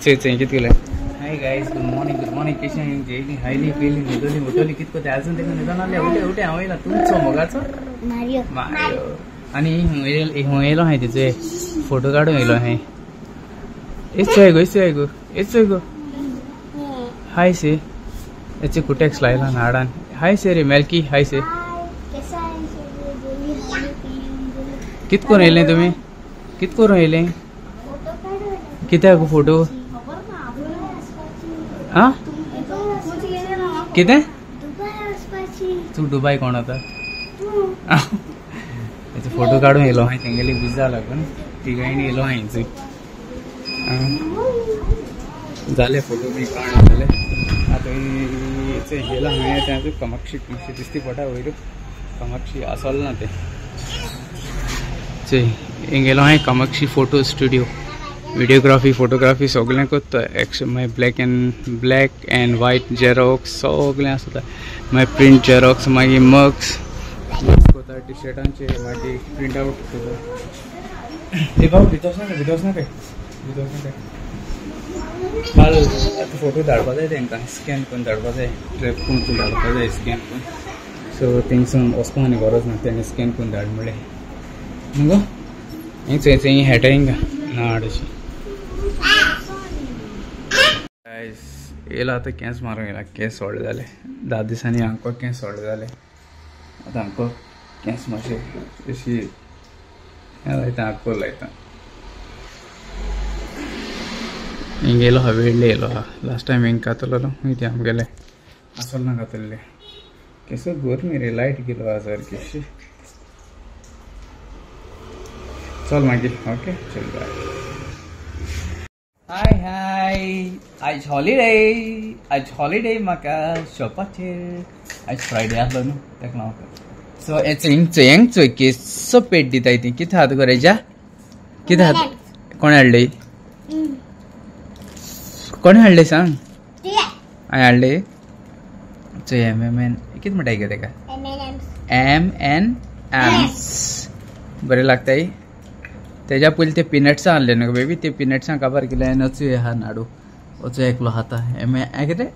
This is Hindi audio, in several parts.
चे कित केलं. हाय गाईज, गुड मॉर्निंग कशी आहे. जेली हायली पेली निदोली उठवली कितको ते अजून ते निदान आले उठे हावयला तुमचो मोगाचो मारियो आणि येलो आहे तिचे फोटो काढून येलो आहे. एच गो हाय से याचे कुटेक्स लायला नाडान. हाय से रे मेलकी. हाय से कित करून येले तुम्ही. कित करून येले कित्याक फोटो. हाँ कितें तू दुबई कोण आता. याचे फोटो काढून येलो हाय तेंगेली बुजा लागून तिगायनी येलो हाय झाले फोटो बी काढून झाले. आता गेला हाय त्याचं कामाक्षी दिसती पटा वयर कामाक्षी असलं ना ते गेलो हाय Kamakshi photo studio. Videography photography सगळें करता. एक्शन मागीर ब्लॅक एंड व्हाईट जेरॉक्स सगळें आसता. मागीर प्रिंट जेरॉक्स मागीर मग्स करता. टी शर्टांचे मागीर प्रिंट आवट करता. हे भाऊ भितोस ना काय काल फोटो धाडपा जाय तांकां स्कॅन करून धाडपा जाय. ट्रॅप करून धाडपा जाय स्कॅन करून. सो थिंगसून वचपा आनी गरज ना तेणें स्कॅन करून धाड म्हणलें न्हू गो. थंय हेटा हिंगा नाड अशी येयला. आतां केंस मारूंक येयला. केंस व्हडले जाले 10 दिसांनी. हांको केंस व्हडले जाले. आतां हांको केंस मातशे अशी लायता हांको लायता. हिंग येयलो हा वेळ्ळे येयलो हा. लास्ट टायम हिंग कातलो ते आमगेले आसोल ना कातल्ले. केस गरमी रे लायट गेलो हा सारकी. चल मागीर ओके चल बाय. हाय आज हॉलिडे म्हाका शॉपाचेर. आज फ्रायडे आसलो न्हू ताका लागून. सो हेंग चोय केसो पेट दिताय ती कितें हात गो कितें हात कोण हाडले. कोण हाडले सांग. हांवें हाडले. चोय MMN कितें म्हणटाय गे तेका. M&M's बरें लागताय. तेज्या पयलीं ते पिनट्स हाडले न्हू बेबी. ते पिनट्सां काबार केले आनी वचूं हा नाडू वचूं एकलो खाता. कितें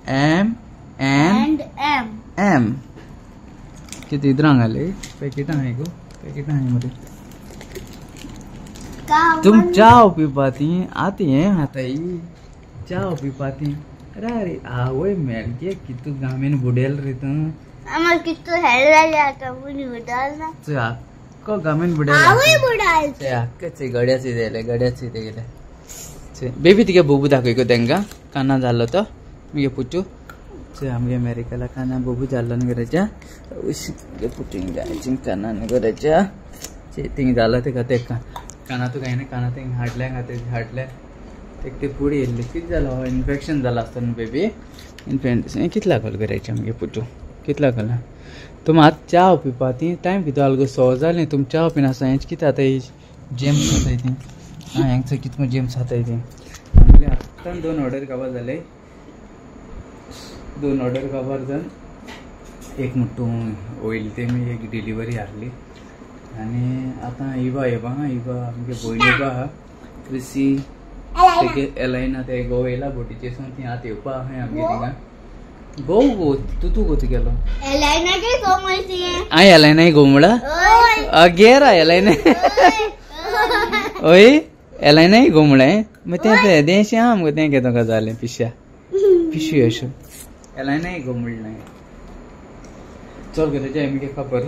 M कितें इधरांक घाले पॅकेटां हाय गो. पॅकेटां हाय मरे. तुम चाव पिवपा ती आती हें हाताय चाव पिवपा ती. अरे आवय मेलके कितू गामेन बुडेल रे तू. आमार कितू हेड जाले आता मुनी बुडाल ना. को गामेन बुडेल आवय बुडाल ते हक्कचे गड्याचे ते गेले. बेबी तिगे बुबू दाखय तेंका काना जाल्लो तो मुगे पुचू. आमगे अमेरिकाला काना बुबू जाल्लो न्ही गराच्या. मुगे पुचूंक जायची काना न्ही गराच्या. थिंग जालो तेका काना तू काय ना काना थिंग हाडल्या ते पुडी येयल्ली. कितें जालो इन्फेक्शन जालां आसता न्हू बेबी. इन्फेक्शन कितें लागल गराच्या मुगे पुचू कितें लागल. तुम आज चाव पिवपा ती टायम कितें जालो गो 6 जालें. तुम चाव पिना आसा हेंच कितें जाताय जेम्स जाताय ती. हेंचो कितको जेम्स जाताय ती. आमगे आत्तां 2 ऑर्डर काबार जाले. 2 ऑर्डर काबार जावन एक मुट्टू ऑयल ते मी एक डिलिव्हरी हारली. आनी आतां इवा आमगे भयणी इवा आहा क्रिसी तेगे एलायना ते गो येयला बोटीचेसून ती आतां येवपा आहा आमगे थिंगा. गो तू गोती गेलो एलायना गोमळा गेरा एलायना ओय एलायना गोमळे मग ते देशे आमगो तें घेतो का जालें पिशवी अशें एलायना गोमळ नाही. चल गे तेजे आमगे खबर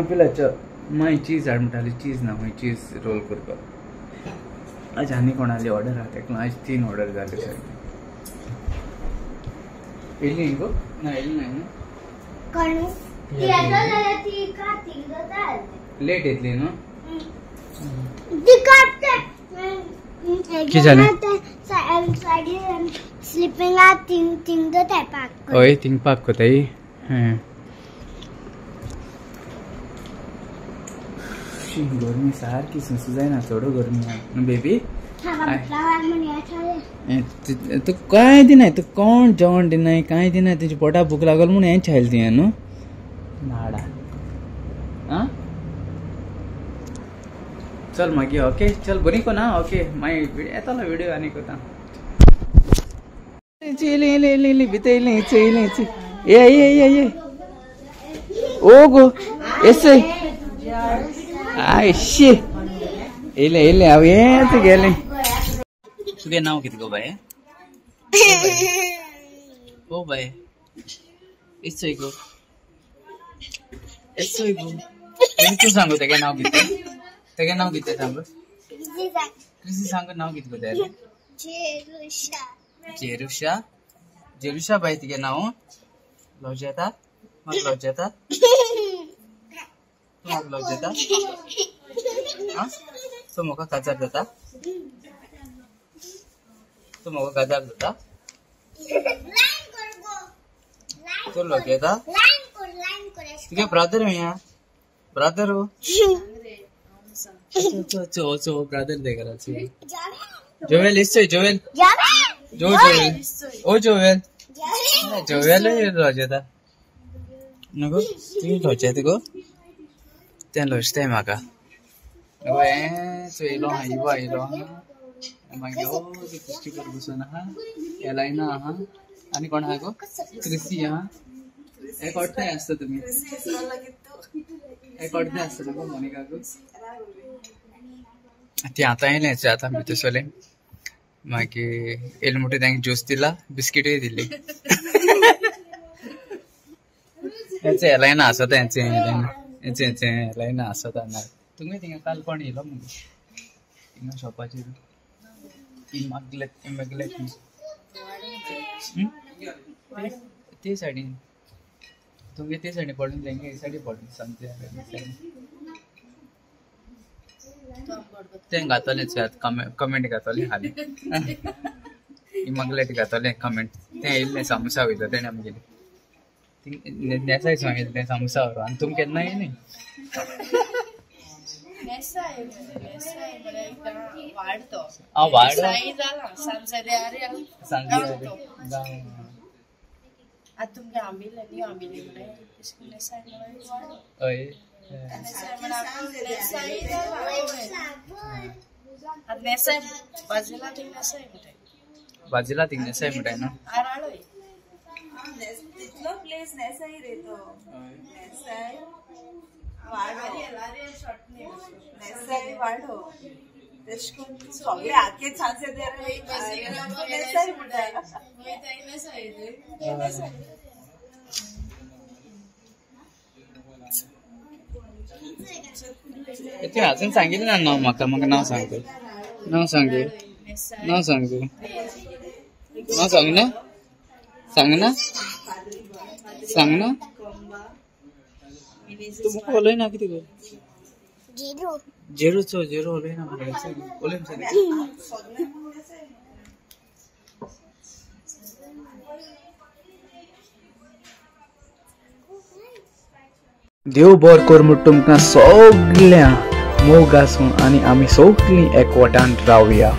पिलाच्या माय चीज हाड म्हणटाली. चीज ना मागीर चीज रोल करपाक. आज आनी कोणाली ऑर्डर आहा तेका आज 3 ऑर्डर जाले सारके. येयली गो ना येयली नाही ना. लेट येतली न्हू. कितें जालें हय थिंग पाक कोताय. गरमी सारकी सुसू जायना चड गरमी बेबी. तू काय दिनाय तू कोण जेवण दिनाय काय दिनाय. तुजी पोटा भूक लागल म्हणून हें छायल ती न्हू नाडा. चल मागी ओके चल बरी को ना ओके माय येतालो व्हिडिओ आनी कोता चिली बितेली चिली ये ओ गो एसे आयशी इले हांव येत गेले तुगे नाव कितें गो बाय ओ बाय एसोय गो तू सांगू तेगे नाव कितें सांग कृषी सांग नाव कितें गो तेरे जेरुषा बाय तिगे नाव लॉज येता म्हाका लॉज येता म्हाका लॉज येता तो म्हाका काजार जाता तो लॉज येता तुगे ब्रदर या ब्रदर हो चो ब्रदर देख रहा जोवेल इससे जोवेल लॉजेता नको तुम्ही लॉजेत गो त्या लॉजताय म्हाका नको येलो हा इलो मागीर ओ कृष्टी कर बसून आहा एलायना आहा आनी कोण आहा गो क्रिसी आहा एक कोट्टाय आसता तुमी एक कोट्टाय आसता नको मोनिका गो ती आता येयलें आता भितसले मागीर येयले म्हणटा तांकां ज्यूस दिला बिस्किटूय दिली हेंचे एलायना आसता हेंचे एलायना आसता तुमी थिंगा काल कोण येयलो मगो थिंगा शॉपाचेर इमॅग्लेट ते सायडीन तुमगे ते सायडीन पडून तेंगे हे सायडीन पडून समजे ते घातलेच कमेंट घातले हाली इमॅग्लेट घातले कमेंट ते येयल्ले समोसा वयता तेणे आमगेली नेसाय सांगितले समोसा व्हरो आनी तुमी केन्ना येयली बाजीला थिंग नेसाय म्हणटाय न्हू प्लेस नेसाय रे तो नेसाय वाडो तेशकोन सगळे आखे चांसे दे रे नेसाय म्हणटाय ते अजून सांगितलं ना नाव म्हाका नाव सांग तू म्हाका उलय ना कितें कर जेरो उलय ना उलय देव बरें कर म्हूण तुमकां सगळ्या मोग आसूं आनी आमी सगळीं एकवटान रावया.